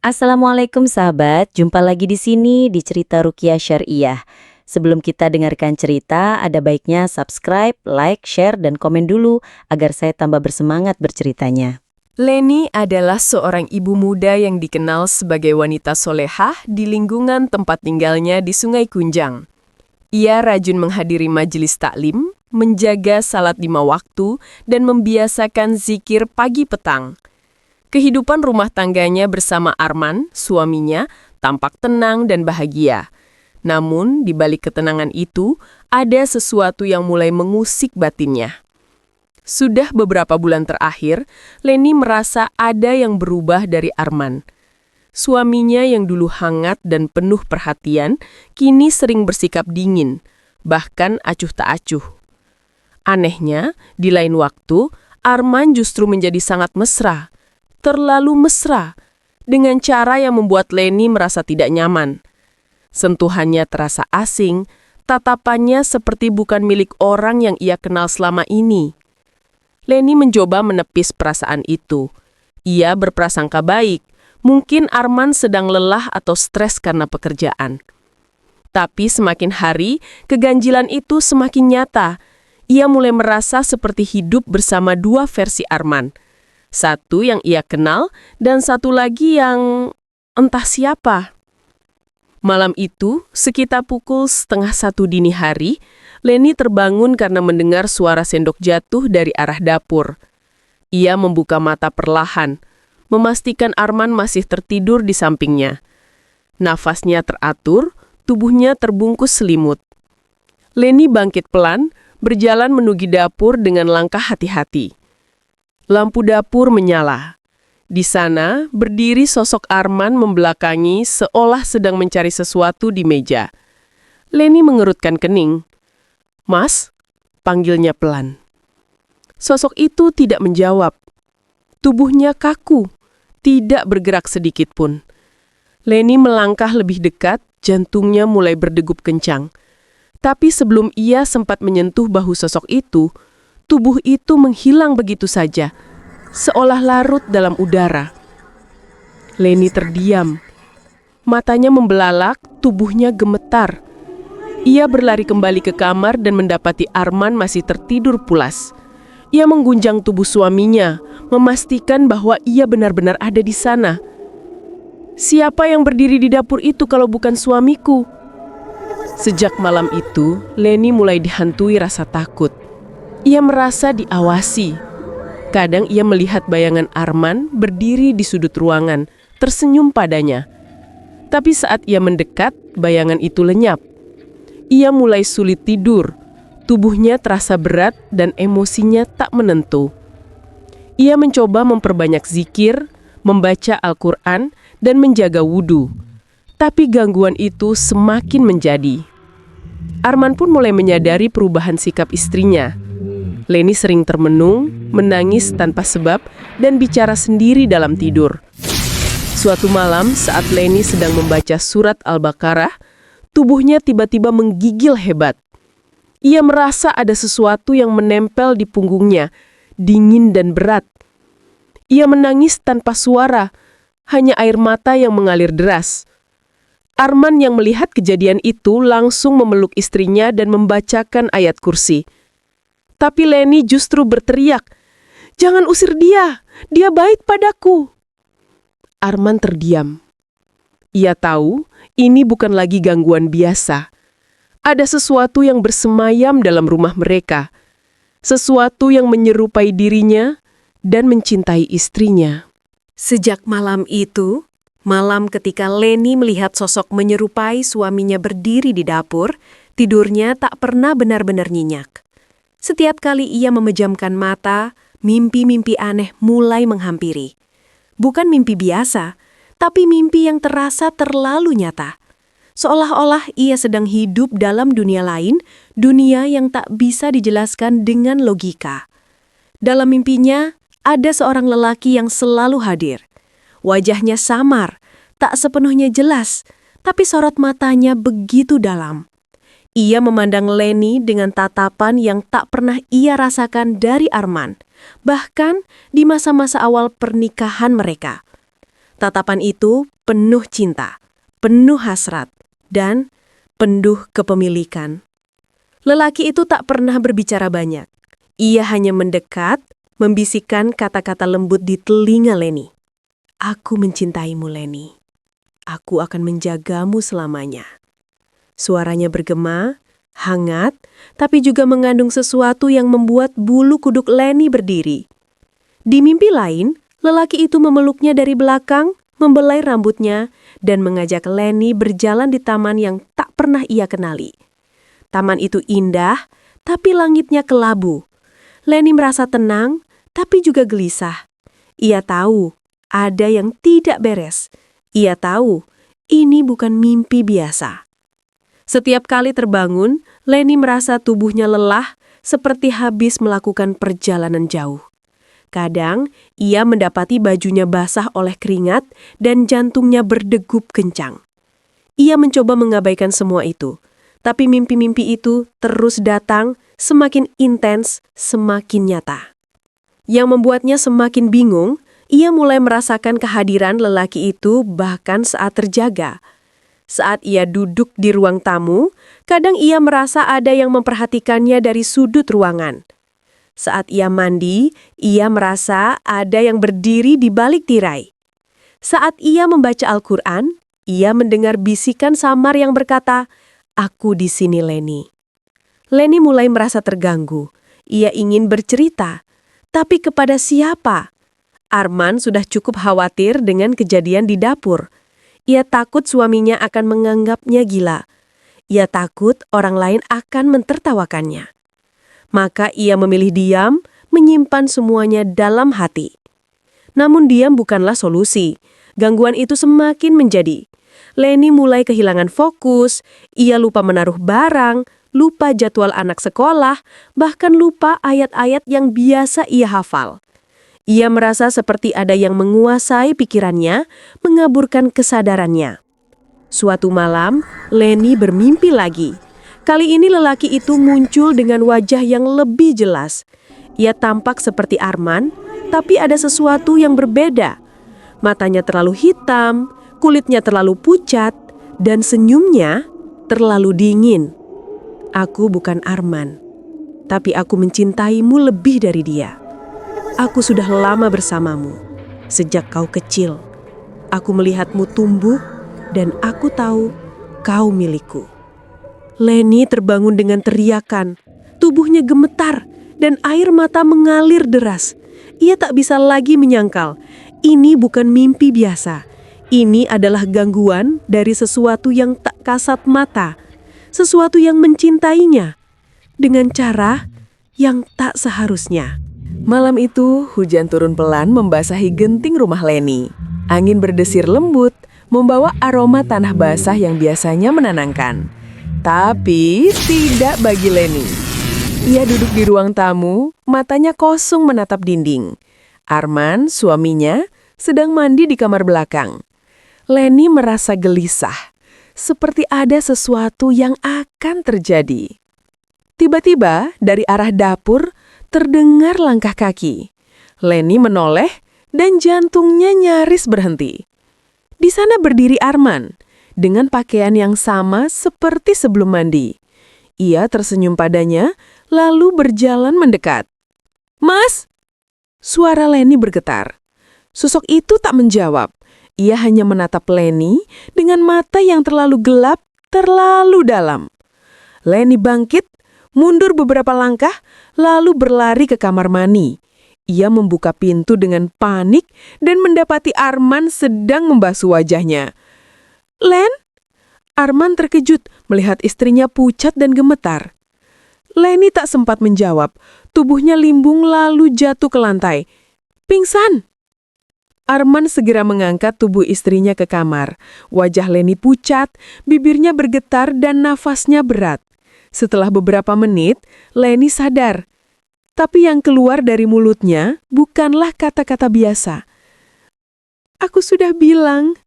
Assalamualaikum sahabat, jumpa lagi di sini di Cerita Ruqyah Syariah. Sebelum kita dengarkan cerita, ada baiknya subscribe, like, share, dan komen dulu agar saya tambah bersemangat berceritanya. Leni adalah seorang ibu muda yang dikenal sebagai wanita solehah di lingkungan tempat tinggalnya di Sungai Kunjang. Ia rajin menghadiri majelis taklim, menjaga salat 5 waktu, dan membiasakan zikir pagi petang. Kehidupan rumah tangganya bersama Arman, suaminya, tampak tenang dan bahagia. Namun, di balik ketenangan itu, ada sesuatu yang mulai mengusik batinnya. Sudah beberapa bulan terakhir, Leni merasa ada yang berubah dari Arman. Suaminya yang dulu hangat dan penuh perhatian, kini sering bersikap dingin, bahkan acuh tak acuh. Anehnya, di lain waktu, Arman justru menjadi sangat mesra. Terlalu mesra, dengan cara yang membuat Leni merasa tidak nyaman. Sentuhannya terasa asing, tatapannya seperti bukan milik orang yang ia kenal selama ini. Leni mencoba menepis perasaan itu. Ia berprasangka baik, mungkin Arman sedang lelah atau stres karena pekerjaan. Tapi semakin hari, keganjilan itu semakin nyata. Ia mulai merasa seperti hidup bersama dua versi Arman. Satu yang ia kenal, dan satu lagi yang entah siapa. Malam itu, sekitar pukul 12:30 dini hari, Leni terbangun karena mendengar suara sendok jatuh dari arah dapur. Ia membuka mata perlahan, memastikan Arman masih tertidur di sampingnya. Nafasnya teratur, tubuhnya terbungkus selimut. Leni bangkit pelan, berjalan menuju dapur dengan langkah hati-hati. Lampu dapur menyala. Di sana, berdiri sosok Arman membelakangi seolah sedang mencari sesuatu di meja. Leni mengerutkan kening. "Mas?" panggilnya pelan. Sosok itu tidak menjawab. Tubuhnya kaku, tidak bergerak sedikit pun. Leni melangkah lebih dekat, jantungnya mulai berdegup kencang. Tapi sebelum ia sempat menyentuh bahu sosok itu, tubuh itu menghilang begitu saja, seolah larut dalam udara. Leni terdiam. Matanya membelalak, tubuhnya gemetar. Ia berlari kembali ke kamar dan mendapati Arman masih tertidur pulas. Ia menggunjang tubuh suaminya, memastikan bahwa ia benar-benar ada di sana. "Siapa yang berdiri di dapur itu kalau bukan suamiku?" Sejak malam itu, Leni mulai dihantui rasa takut. Ia merasa diawasi. Kadang ia melihat bayangan Arman berdiri di sudut ruangan, tersenyum padanya. Tapi saat ia mendekat, bayangan itu lenyap. Ia mulai sulit tidur, tubuhnya terasa berat dan emosinya tak menentu. Ia mencoba memperbanyak zikir, membaca Al-Quran, dan menjaga wudhu. Tapi gangguan itu semakin menjadi. Arman pun mulai menyadari perubahan sikap istrinya. Leni sering termenung, menangis tanpa sebab, dan bicara sendiri dalam tidur. Suatu malam saat Leni sedang membaca surat Al-Baqarah, tubuhnya tiba-tiba menggigil hebat. Ia merasa ada sesuatu yang menempel di punggungnya, dingin dan berat. Ia menangis tanpa suara, hanya air mata yang mengalir deras. Arman yang melihat kejadian itu langsung memeluk istrinya dan membacakan ayat kursi. Tapi Leni justru berteriak, "Jangan usir dia, dia baik padaku." Arman terdiam. Ia tahu ini bukan lagi gangguan biasa. Ada sesuatu yang bersemayam dalam rumah mereka. Sesuatu yang menyerupai dirinya dan mencintai istrinya. Sejak malam itu, malam ketika Leni melihat sosok menyerupai suaminya berdiri di dapur, tidurnya tak pernah benar-benar nyenyak. Setiap kali ia memejamkan mata, mimpi-mimpi aneh mulai menghampiri. Bukan mimpi biasa, tapi mimpi yang terasa terlalu nyata. Seolah-olah ia sedang hidup dalam dunia lain, dunia yang tak bisa dijelaskan dengan logika. Dalam mimpinya, ada seorang lelaki yang selalu hadir. Wajahnya samar, tak sepenuhnya jelas, tapi sorot matanya begitu dalam. Ia memandang Leni dengan tatapan yang tak pernah ia rasakan dari Arman, bahkan di masa-masa awal pernikahan mereka. Tatapan itu penuh cinta, penuh hasrat, dan penuh kepemilikan. Lelaki itu tak pernah berbicara banyak. Ia hanya mendekat, membisikkan kata-kata lembut di telinga Leni. "Aku mencintaimu, Leni. Aku akan menjagamu selamanya." Suaranya bergema, hangat, tapi juga mengandung sesuatu yang membuat bulu kuduk Leni berdiri. Di mimpi lain, lelaki itu memeluknya dari belakang, membelai rambutnya, dan mengajak Leni berjalan di taman yang tak pernah ia kenali. Taman itu indah, tapi langitnya kelabu. Leni merasa tenang, tapi juga gelisah. Ia tahu ada yang tidak beres. Ia tahu ini bukan mimpi biasa. Setiap kali terbangun, Leni merasa tubuhnya lelah, seperti habis melakukan perjalanan jauh. Kadang, ia mendapati bajunya basah oleh keringat dan jantungnya berdegup kencang. Ia mencoba mengabaikan semua itu, tapi mimpi-mimpi itu terus datang, semakin intens, semakin nyata. Yang membuatnya semakin bingung, ia mulai merasakan kehadiran lelaki itu bahkan saat terjaga. Saat ia duduk di ruang tamu, kadang ia merasa ada yang memperhatikannya dari sudut ruangan. Saat ia mandi, ia merasa ada yang berdiri di balik tirai. Saat ia membaca Al-Quran, ia mendengar bisikan samar yang berkata, "Aku di sini, Leni." Leni mulai merasa terganggu. Ia ingin bercerita, tapi kepada siapa? Arman sudah cukup khawatir dengan kejadian di dapur. Ia takut suaminya akan menganggapnya gila. Ia takut orang lain akan mentertawakannya. Maka ia memilih diam, menyimpan semuanya dalam hati. Namun diam bukanlah solusi. Gangguan itu semakin menjadi. Leni mulai kehilangan fokus, ia lupa menaruh barang, lupa jadwal anak sekolah, bahkan lupa ayat-ayat yang biasa ia hafal. Ia merasa seperti ada yang menguasai pikirannya, mengaburkan kesadarannya. Suatu malam, Leni bermimpi lagi. Kali ini lelaki itu muncul dengan wajah yang lebih jelas. Ia tampak seperti Arman, tapi ada sesuatu yang berbeda. Matanya terlalu hitam, kulitnya terlalu pucat, dan senyumnya terlalu dingin. "Aku bukan Arman, tapi aku mencintaimu lebih dari dia. Aku sudah lama bersamamu, sejak kau kecil. Aku melihatmu tumbuh, dan aku tahu kau milikku." Leni terbangun dengan teriakan. Tubuhnya gemetar, dan air mata mengalir deras. Ia tak bisa lagi menyangkal. Ini bukan mimpi biasa. Ini adalah gangguan dari sesuatu yang tak kasat mata. Sesuatu yang mencintainya. Dengan cara yang tak seharusnya. Malam itu, hujan turun pelan membasahi genting rumah Leni. Angin berdesir lembut, membawa aroma tanah basah yang biasanya menenangkan. Tapi tidak bagi Leni. Ia duduk di ruang tamu, matanya kosong menatap dinding. Arman, suaminya, sedang mandi di kamar belakang. Leni merasa gelisah, seperti ada sesuatu yang akan terjadi. Tiba-tiba, dari arah dapur, terdengar langkah kaki. Leni menoleh dan jantungnya nyaris berhenti. Di sana berdiri Arman, dengan pakaian yang sama seperti sebelum mandi. Ia tersenyum padanya, lalu berjalan mendekat. "Mas!" Suara Leni bergetar. Sosok itu tak menjawab. Ia hanya menatap Leni dengan mata yang terlalu gelap, terlalu dalam. Leni bangkit, mundur beberapa langkah, lalu berlari ke kamar mandi. Ia membuka pintu dengan panik dan mendapati Arman sedang membasuh wajahnya. "Len?" Arman terkejut melihat istrinya pucat dan gemetar. Leni tak sempat menjawab. Tubuhnya limbung lalu jatuh ke lantai. "Pingsan!" Arman segera mengangkat tubuh istrinya ke kamar. Wajah Leni pucat, bibirnya bergetar dan nafasnya berat. Setelah beberapa menit, Leni sadar. Tapi yang keluar dari mulutnya bukanlah kata-kata biasa. "Aku sudah bilang,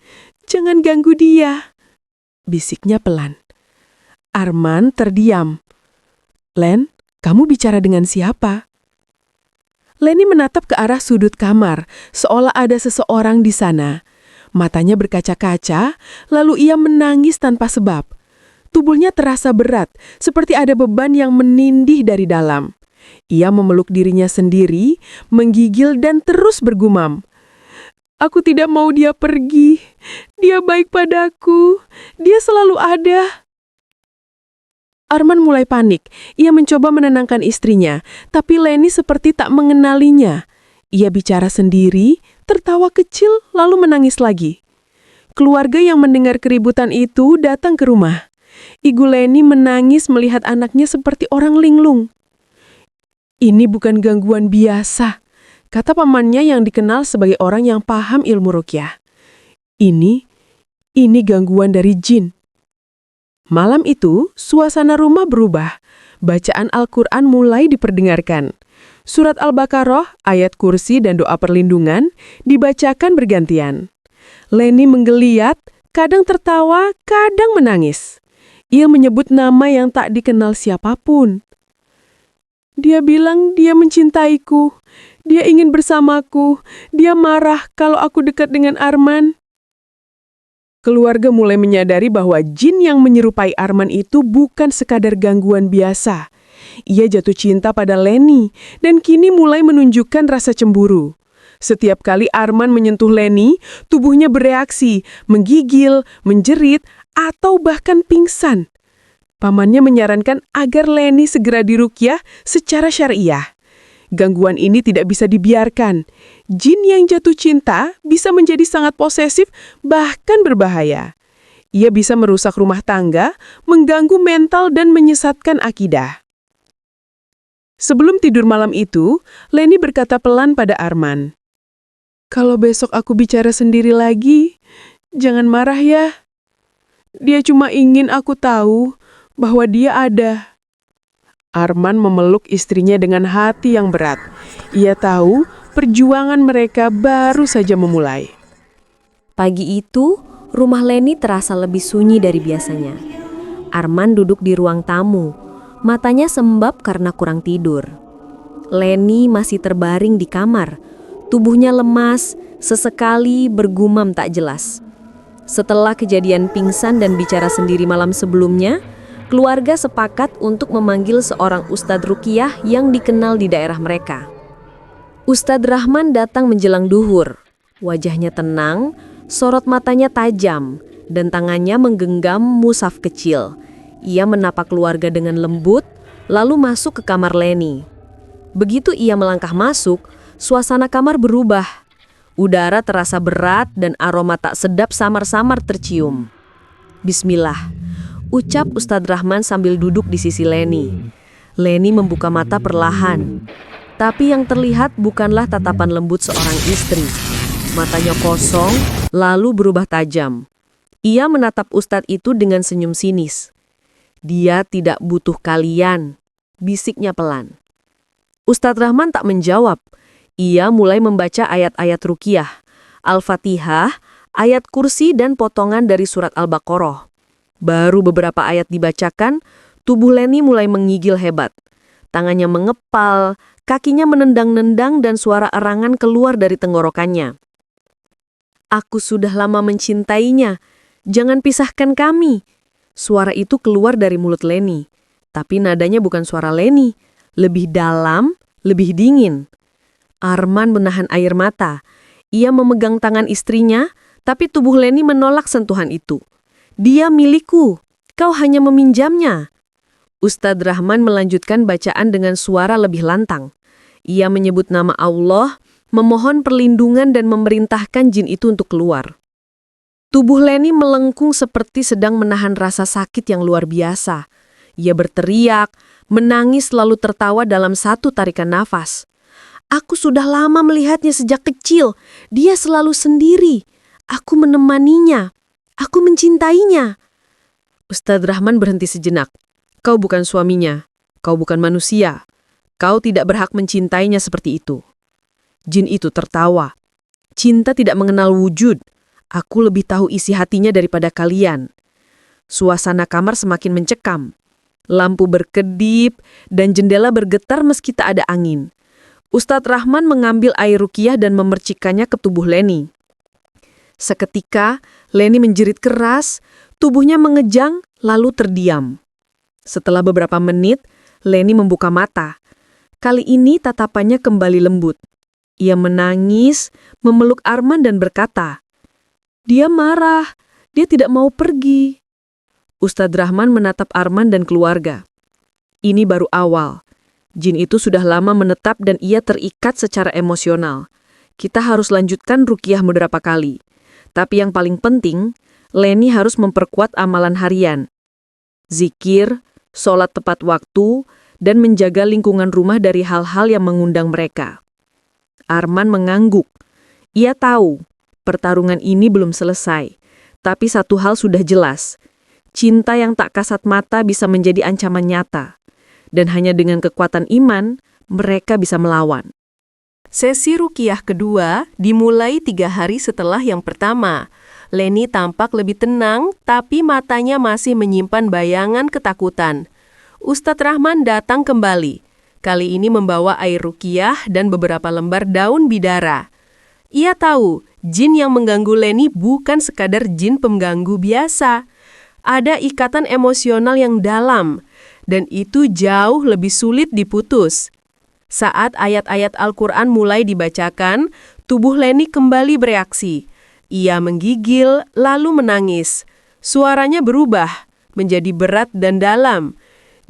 jangan ganggu dia," bisiknya pelan. Arman terdiam. "Len, kamu bicara dengan siapa?" Leni menatap ke arah sudut kamar, seolah ada seseorang di sana. Matanya berkaca-kaca, lalu ia menangis tanpa sebab. Tubuhnya terasa berat, seperti ada beban yang menindih dari dalam. Ia memeluk dirinya sendiri, menggigil dan terus bergumam. Aku tidak mau dia pergi. Dia baik padaku. Dia selalu ada. Arman mulai panik. Ia mencoba menenangkan istrinya, tapi Leni seperti tak mengenalinya. Ia bicara sendiri, tertawa kecil, lalu menangis lagi. Keluarga yang mendengar keributan itu datang ke rumah. Ibu Leni menangis melihat anaknya seperti orang linglung. Ini bukan gangguan biasa, kata pamannya yang dikenal sebagai orang yang paham ilmu ruqyah. Ini gangguan dari jin. Malam itu, suasana rumah berubah. Bacaan Al-Quran mulai diperdengarkan. Surat Al-Baqarah, ayat kursi dan doa perlindungan dibacakan bergantian. Leni menggeliat, kadang tertawa, kadang menangis. Ia menyebut nama yang tak dikenal siapapun. Dia bilang dia mencintaiku. Dia ingin bersamaku. Dia marah kalau aku dekat dengan Arman. Keluarga mulai menyadari bahwa jin yang menyerupai Arman itu bukan sekadar gangguan biasa. Ia jatuh cinta pada Leni dan kini mulai menunjukkan rasa cemburu. Setiap kali Arman menyentuh Leni, tubuhnya bereaksi, menggigil, menjerit, atau bahkan pingsan. Pamannya menyarankan agar Leni segera diruqyah secara syariah. Gangguan ini tidak bisa dibiarkan. Jin yang jatuh cinta bisa menjadi sangat posesif, bahkan berbahaya. Ia bisa merusak rumah tangga, mengganggu mental dan menyesatkan akidah. Sebelum tidur malam itu, Leni berkata pelan pada Arman, "Kalau besok aku bicara sendiri lagi, jangan marah ya. Dia cuma ingin aku tahu bahwa dia ada." Arman memeluk istrinya dengan hati yang berat. Ia tahu perjuangan mereka baru saja memulai. Pagi itu, rumah Leni terasa lebih sunyi dari biasanya. Arman duduk di ruang tamu, matanya sembab karena kurang tidur. Leni masih terbaring di kamar, tubuhnya lemas, sesekali bergumam tak jelas. Setelah kejadian pingsan dan bicara sendiri malam sebelumnya, keluarga sepakat untuk memanggil seorang Ustadz Ruqyah yang dikenal di daerah mereka. Ustadz Rahman datang menjelang duhur. Wajahnya tenang, sorot matanya tajam, dan tangannya menggenggam mushaf kecil. Ia menapa keluarga dengan lembut, lalu masuk ke kamar Leni. Begitu ia melangkah masuk, suasana kamar berubah. Udara terasa berat dan aroma tak sedap samar-samar tercium. Bismillah, ucap Ustadz Rahman sambil duduk di sisi Leni. Leni membuka mata perlahan. Tapi yang terlihat bukanlah tatapan lembut seorang istri. Matanya kosong, lalu berubah tajam. Ia menatap Ustadz itu dengan senyum sinis. "Dia tidak butuh kalian," bisiknya pelan. Ustadz Rahman tak menjawab. Ia mulai membaca ayat-ayat ruqyah, Al-Fatihah, ayat kursi dan potongan dari surat Al-Baqarah. Baru beberapa ayat dibacakan, tubuh Leni mulai menggigil hebat. Tangannya mengepal, kakinya menendang-nendang dan suara erangan keluar dari tenggorokannya. "Aku sudah lama mencintainya, jangan pisahkan kami." Suara itu keluar dari mulut Leni, tapi nadanya bukan suara Leni, lebih dalam, lebih dingin. Arman menahan air mata. Ia memegang tangan istrinya, tapi tubuh Leni menolak sentuhan itu. "Dia milikku, kau hanya meminjamnya." Ustadz Rahman melanjutkan bacaan dengan suara lebih lantang. Ia menyebut nama Allah, memohon perlindungan dan memerintahkan jin itu untuk keluar. Tubuh Leni melengkung seperti sedang menahan rasa sakit yang luar biasa. Ia berteriak, menangis lalu tertawa dalam satu tarikan nafas. "Aku sudah lama melihatnya sejak kecil. Dia selalu sendiri. Aku menemaninya. Aku mencintainya." Ustadz Rahman berhenti sejenak. "Kau bukan suaminya. Kau bukan manusia. Kau tidak berhak mencintainya seperti itu." Jin itu tertawa. "Cinta tidak mengenal wujud. Aku lebih tahu isi hatinya daripada kalian." Suasana kamar semakin mencekam. Lampu berkedip dan jendela bergetar meski tak ada angin. Ustadz Rahman mengambil air ruqyah dan memercikannya ke tubuh Leni. Seketika, Leni menjerit keras, tubuhnya mengejang, lalu terdiam. Setelah beberapa menit, Leni membuka mata. Kali ini tatapannya kembali lembut. Ia menangis, memeluk Arman dan berkata, "Dia marah, dia tidak mau pergi." Ustadz Rahman menatap Arman dan keluarga. Ini baru awal. Jin itu sudah lama menetap dan ia terikat secara emosional. Kita harus lanjutkan ruqyah beberapa kali. Tapi yang paling penting, Leni harus memperkuat amalan harian. Zikir, sholat tepat waktu, dan menjaga lingkungan rumah dari hal-hal yang mengundang mereka. Arman mengangguk. Ia tahu, pertarungan ini belum selesai. Tapi satu hal sudah jelas. Cinta yang tak kasat mata bisa menjadi ancaman nyata. Dan hanya dengan kekuatan iman, mereka bisa melawan. Sesi ruqyah kedua dimulai 3 hari setelah yang pertama. Leni tampak lebih tenang, tapi matanya masih menyimpan bayangan ketakutan. Ustadz Rahman datang kembali. Kali ini membawa air ruqyah dan beberapa lembar daun bidara. Ia tahu, jin yang mengganggu Leni bukan sekadar jin pengganggu biasa. Ada ikatan emosional yang dalam, dan itu jauh lebih sulit diputus. Saat ayat-ayat Al-Quran mulai dibacakan, tubuh Leni kembali bereaksi. Ia menggigil, lalu menangis. Suaranya berubah, menjadi berat dan dalam.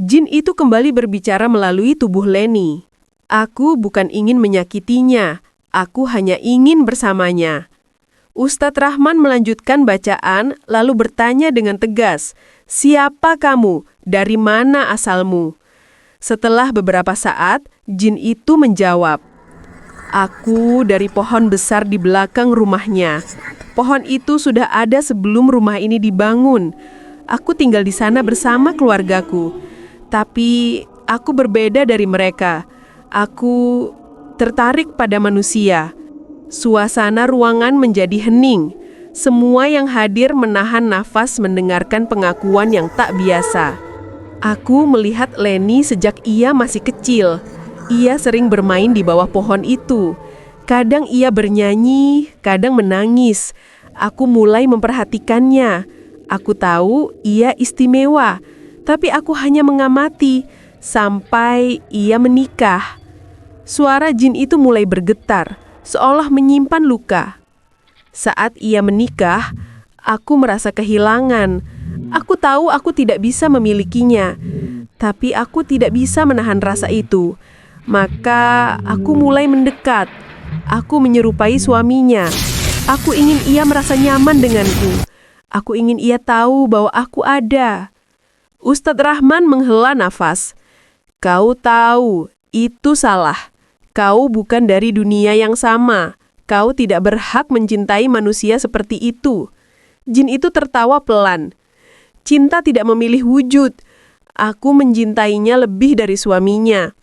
Jin itu kembali berbicara melalui tubuh Leni. "Aku bukan ingin menyakitinya, aku hanya ingin bersamanya." Ustadz Rahman melanjutkan bacaan, lalu bertanya dengan tegas, "Siapa kamu? Dari mana asalmu?" Setelah beberapa saat, jin itu menjawab, "Aku dari pohon besar di belakang rumahnya. Pohon itu sudah ada sebelum rumah ini dibangun. Aku tinggal di sana bersama keluargaku. Tapi aku berbeda dari mereka. Aku tertarik pada manusia." Suasana ruangan menjadi hening. Semua yang hadir menahan nafas mendengarkan pengakuan yang tak biasa. Aku melihat Leni sejak ia masih kecil. Ia sering bermain di bawah pohon itu. Kadang ia bernyanyi, kadang menangis. Aku mulai memperhatikannya. Aku tahu ia istimewa, tapi aku hanya mengamati sampai ia menikah. Suara jin itu mulai bergetar, seolah menyimpan luka. Saat ia menikah, aku merasa kehilangan. Aku tahu aku tidak bisa memilikinya, tapi aku tidak bisa menahan rasa itu. Maka aku mulai mendekat. Aku menyerupai suaminya. Aku ingin ia merasa nyaman denganku. Aku ingin ia tahu bahwa aku ada. Ustadz Rahman menghela nafas. "Kau tahu, itu salah. Kau bukan dari dunia yang sama. Kau tidak berhak mencintai manusia seperti itu." Jin itu tertawa pelan. "Cinta tidak memilih wujud. Aku mencintainya lebih dari suaminya.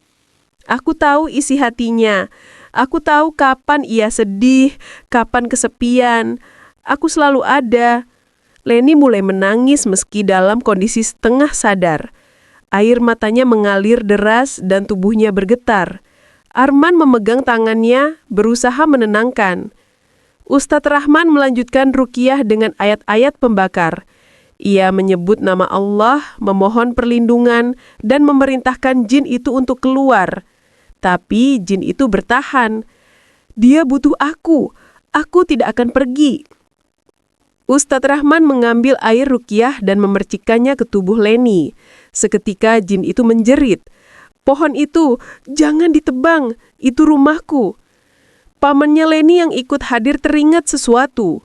Aku tahu isi hatinya. Aku tahu kapan ia sedih, kapan kesepian. Aku selalu ada." Leni mulai menangis meski dalam kondisi setengah sadar. Air matanya mengalir deras dan tubuhnya bergetar. Arman memegang tangannya, berusaha menenangkan. Ustadz Rahman melanjutkan ruqyah dengan ayat-ayat pembakar. Ia menyebut nama Allah, memohon perlindungan, dan memerintahkan jin itu untuk keluar. Tapi jin itu bertahan. "Dia butuh aku tidak akan pergi." Ustadz Rahman mengambil air ruqyah dan memercikannya ke tubuh Leni. Seketika jin itu menjerit, "Pohon itu, jangan ditebang, itu rumahku." Pamannya Leni yang ikut hadir teringat sesuatu.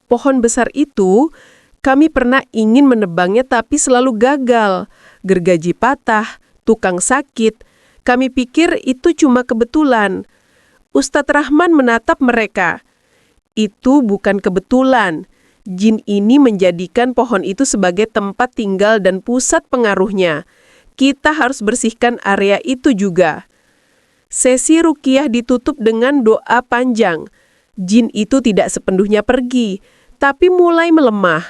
"Pohon besar itu, kami pernah ingin menebangnya tapi selalu gagal. Gergaji patah, tukang sakit. Kami pikir itu cuma kebetulan." Ustadz Rahman menatap mereka. "Itu bukan kebetulan. Jin ini menjadikan pohon itu sebagai tempat tinggal dan pusat pengaruhnya. Kita harus bersihkan area itu juga." Sesi ruqyah ditutup dengan doa panjang. Jin itu tidak sepenuhnya pergi, tapi mulai melemah.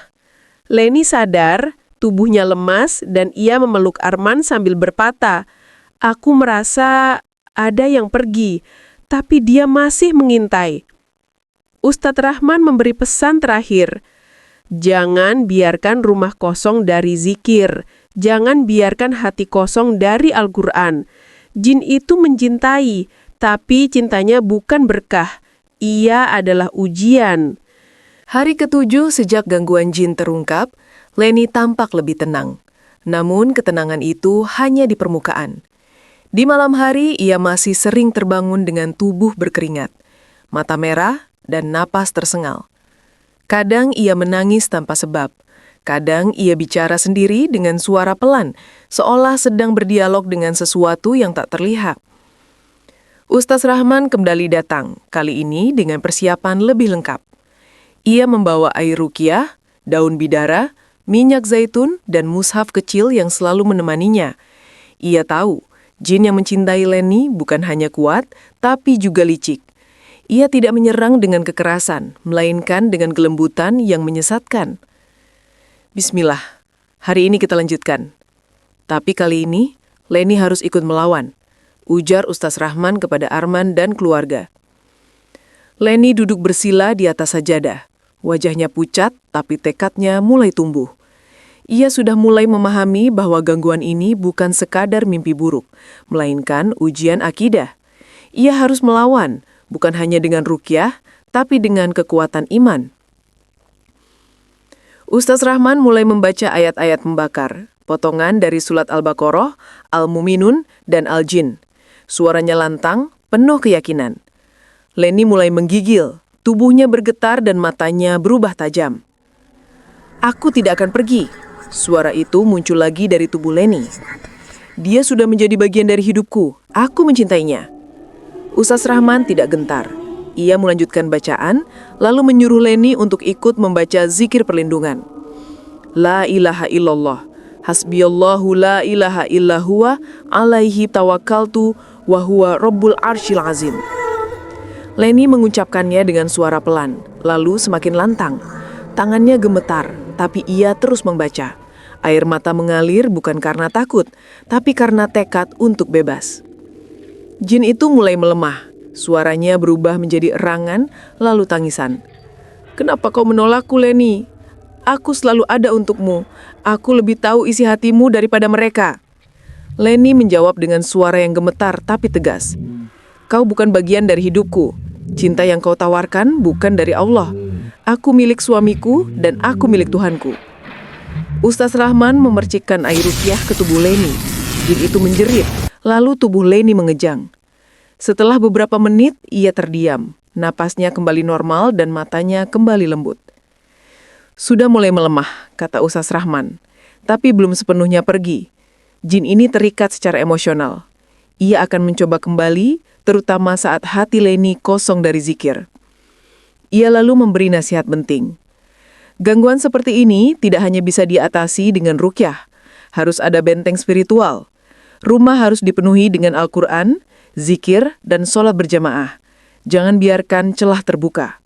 Leni sadar, tubuhnya lemas dan ia memeluk Arman sambil berkata, "Aku merasa ada yang pergi, tapi dia masih mengintai." Ustadz Rahman memberi pesan terakhir. Jangan biarkan rumah kosong dari zikir. Jangan biarkan hati kosong dari Al-Quran. Jin itu mencintai, tapi cintanya bukan berkah. Ia adalah ujian. Hari ke-7 sejak gangguan jin terungkap, Leni tampak lebih tenang. Namun ketenangan itu hanya di permukaan. Di malam hari, ia masih sering terbangun dengan tubuh berkeringat, mata merah, dan napas tersengal. Kadang ia menangis tanpa sebab. Kadang ia bicara sendiri dengan suara pelan, seolah sedang berdialog dengan sesuatu yang tak terlihat. Ustaz Rahman kembali datang, kali ini dengan persiapan lebih lengkap. Ia membawa air ruqyah, daun bidara, minyak zaitun, dan mushaf kecil yang selalu menemaninya. Ia tahu, jin yang mencintai Leni bukan hanya kuat, tapi juga licik. Ia tidak menyerang dengan kekerasan, melainkan dengan kelembutan yang menyesatkan. Bismillah, hari ini kita lanjutkan. Tapi kali ini, Leni harus ikut melawan, ujar Ustaz Rahman kepada Arman dan keluarga. Leni duduk bersila di atas sajadah. Wajahnya pucat, tapi tekadnya mulai tumbuh. Ia sudah mulai memahami bahwa gangguan ini bukan sekadar mimpi buruk, melainkan ujian akidah. Ia harus melawan, bukan hanya dengan ruqyah, tapi dengan kekuatan iman. Ustaz Rahman mulai membaca ayat-ayat membakar, potongan dari surat Al-Baqarah, Al-Muminun, dan Al-Jin. Suaranya lantang, penuh keyakinan. Leni mulai menggigil, tubuhnya bergetar dan matanya berubah tajam. Aku tidak akan pergi. Suara itu muncul lagi dari tubuh Leni. Dia sudah menjadi bagian dari hidupku. Aku mencintainya. Ustaz Rahman tidak gentar. Ia melanjutkan bacaan, lalu menyuruh Leni untuk ikut membaca zikir perlindungan. La ilaha illallah, hasbiyallahu la ilaha illahuwa, alaihi tawakkaltu, wa huwa rabbul arsyil azim. Leni mengucapkannya dengan suara pelan, lalu semakin lantang. Tangannya gemetar, tapi ia terus membaca. Air mata mengalir bukan karena takut, tapi karena tekad untuk bebas. Jin itu mulai melemah. Suaranya berubah menjadi erangan, lalu tangisan. Kenapa kau menolakku, Leni? Aku selalu ada untukmu. Aku lebih tahu isi hatimu daripada mereka. Leni menjawab dengan suara yang gemetar tapi tegas. Kau bukan bagian dari hidupku. Cinta yang kau tawarkan bukan dari Allah. Aku milik suamiku dan aku milik Tuhanku. Ustaz Rahman memercikkan air ruqyah ke tubuh Leni. Jin itu menjerit, lalu tubuh Leni mengejang. Setelah beberapa menit, ia terdiam. Napasnya kembali normal dan matanya kembali lembut. Sudah mulai melemah, kata Ustaz Rahman. Tapi belum sepenuhnya pergi. Jin ini terikat secara emosional. Ia akan mencoba kembali, terutama saat hati Leni kosong dari zikir. Ia lalu memberi nasihat penting. Gangguan seperti ini tidak hanya bisa diatasi dengan ruqyah. Harus ada benteng spiritual. Rumah harus dipenuhi dengan Al-Quran, zikir, dan sholat berjamaah. Jangan biarkan celah terbuka.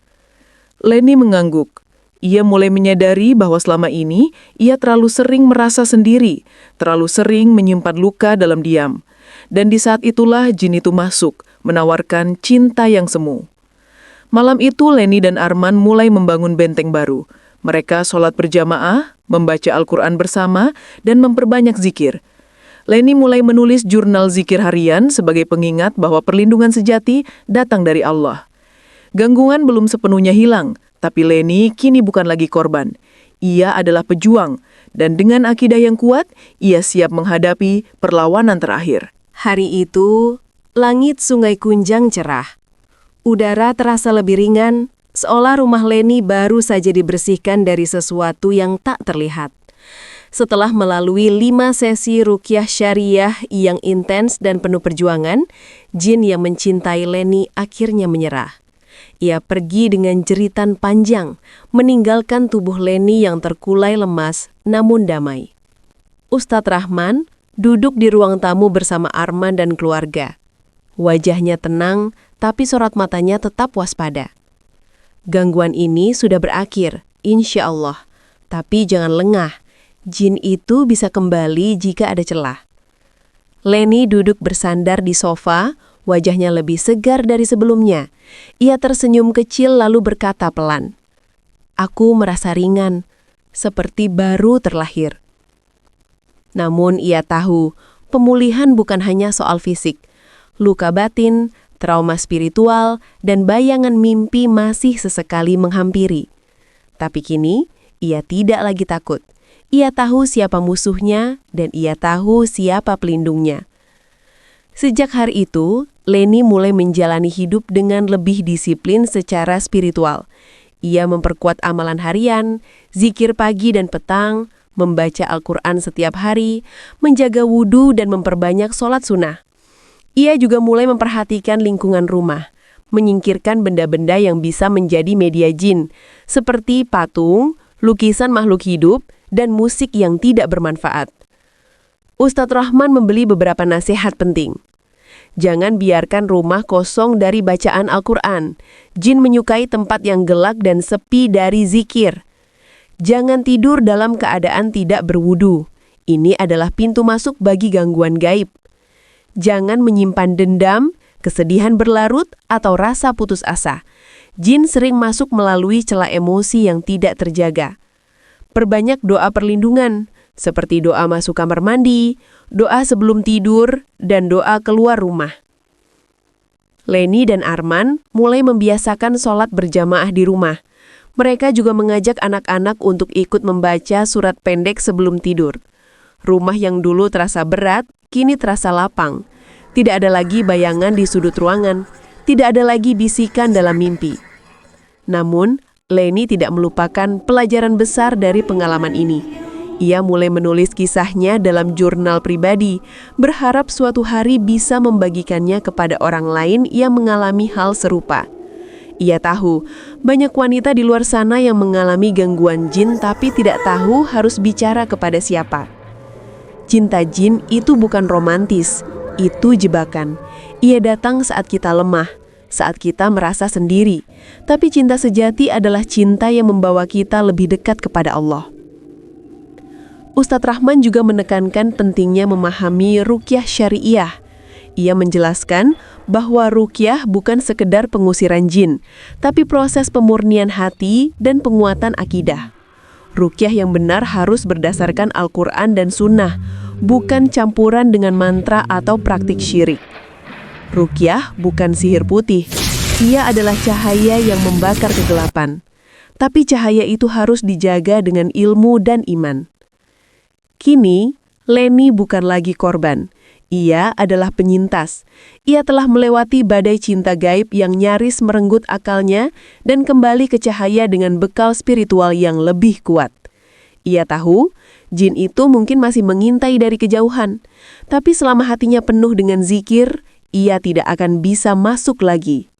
Leni mengangguk. Ia mulai menyadari bahwa selama ini ia terlalu sering merasa sendiri, terlalu sering menyimpan luka dalam diam. Dan di saat itulah jin itu masuk, menawarkan cinta yang semu. Malam itu Leni dan Arman mulai membangun benteng baru. Mereka sholat berjamaah, membaca Al-Quran bersama, dan memperbanyak zikir. Leni mulai menulis jurnal zikir harian sebagai pengingat bahwa perlindungan sejati datang dari Allah. Gangguan belum sepenuhnya hilang, tapi Leni kini bukan lagi korban. Ia adalah pejuang, dan dengan akidah yang kuat, ia siap menghadapi perlawanan terakhir. Hari itu, langit Sungai Kunjang cerah. Udara terasa lebih ringan, seolah rumah Leni baru saja dibersihkan dari sesuatu yang tak terlihat. Setelah melalui 5 sesi ruqyah syariah yang intens dan penuh perjuangan, jin yang mencintai Leni akhirnya menyerah. Ia pergi dengan jeritan panjang, meninggalkan tubuh Leni yang terkulai lemas namun damai. Ustadz Rahman duduk di ruang tamu bersama Arman dan keluarga. Wajahnya tenang, tapi sorot matanya tetap waspada. Gangguan ini sudah berakhir, insya Allah. Tapi jangan lengah. Jin itu bisa kembali jika ada celah. Leni duduk bersandar di sofa, Wajahnya lebih segar dari sebelumnya. Ia tersenyum kecil lalu berkata pelan, "Aku merasa ringan, seperti baru terlahir." Namun ia tahu, pemulihan bukan hanya soal fisik. Luka batin, trauma spiritual, dan bayangan mimpi masih sesekali menghampiri. Tapi kini, ia tidak lagi takut. Ia tahu siapa musuhnya, dan ia tahu siapa pelindungnya. Sejak hari itu, Leni mulai menjalani hidup dengan lebih disiplin secara spiritual. Ia memperkuat amalan harian, zikir pagi dan petang, membaca Al-Quran setiap hari, menjaga wudhu dan memperbanyak sholat sunnah. Ia juga mulai memperhatikan lingkungan rumah, menyingkirkan benda-benda yang bisa menjadi media jin, seperti patung, lukisan makhluk hidup, dan musik yang tidak bermanfaat. Ustadz Rahman membeli beberapa nasihat penting. Jangan biarkan rumah kosong dari bacaan Al-Quran. Jin menyukai tempat yang gelap dan sepi dari zikir. Jangan tidur dalam keadaan tidak berwudu. Ini adalah pintu masuk bagi gangguan gaib. Jangan menyimpan dendam, kesedihan berlarut, atau rasa putus asa. Jin sering masuk melalui celah emosi yang tidak terjaga. Perbanyak doa perlindungan, seperti doa masuk kamar mandi, doa sebelum tidur, dan doa keluar rumah. Leni dan Arman mulai membiasakan sholat berjamaah di rumah. Mereka juga mengajak anak-anak untuk ikut membaca surat pendek sebelum tidur. Rumah yang dulu terasa berat, kini terasa lapang. Tidak ada lagi bayangan di sudut ruangan, tidak ada lagi bisikan dalam mimpi. Namun, Leni tidak melupakan pelajaran besar dari pengalaman ini. Ia mulai menulis kisahnya dalam jurnal pribadi, berharap suatu hari bisa membagikannya kepada orang lain yang mengalami hal serupa. Ia tahu, banyak wanita di luar sana yang mengalami gangguan jin tapi tidak tahu harus bicara kepada siapa. Cinta jin itu bukan romantis, itu jebakan. Ia datang saat kita lemah, saat kita merasa sendiri. Tapi cinta sejati adalah cinta yang membawa kita lebih dekat kepada Allah. Ustadz Rahman juga menekankan pentingnya memahami ruqyah syariah. Ia menjelaskan bahwa ruqyah bukan sekedar pengusiran jin, tapi proses pemurnian hati dan penguatan akidah. Ruqyah yang benar harus berdasarkan Al-Quran dan Sunnah, bukan campuran dengan mantra atau praktik syirik. Ruqyah bukan sihir putih, ia adalah cahaya yang membakar kegelapan. Tapi cahaya itu harus dijaga dengan ilmu dan iman. Kini, Leni bukan lagi korban. Ia adalah penyintas. Ia telah melewati badai cinta gaib yang nyaris merenggut akalnya dan kembali ke cahaya dengan bekal spiritual yang lebih kuat. Ia tahu, jin itu mungkin masih mengintai dari kejauhan. Tapi selama hatinya penuh dengan zikir, ia tidak akan bisa masuk lagi.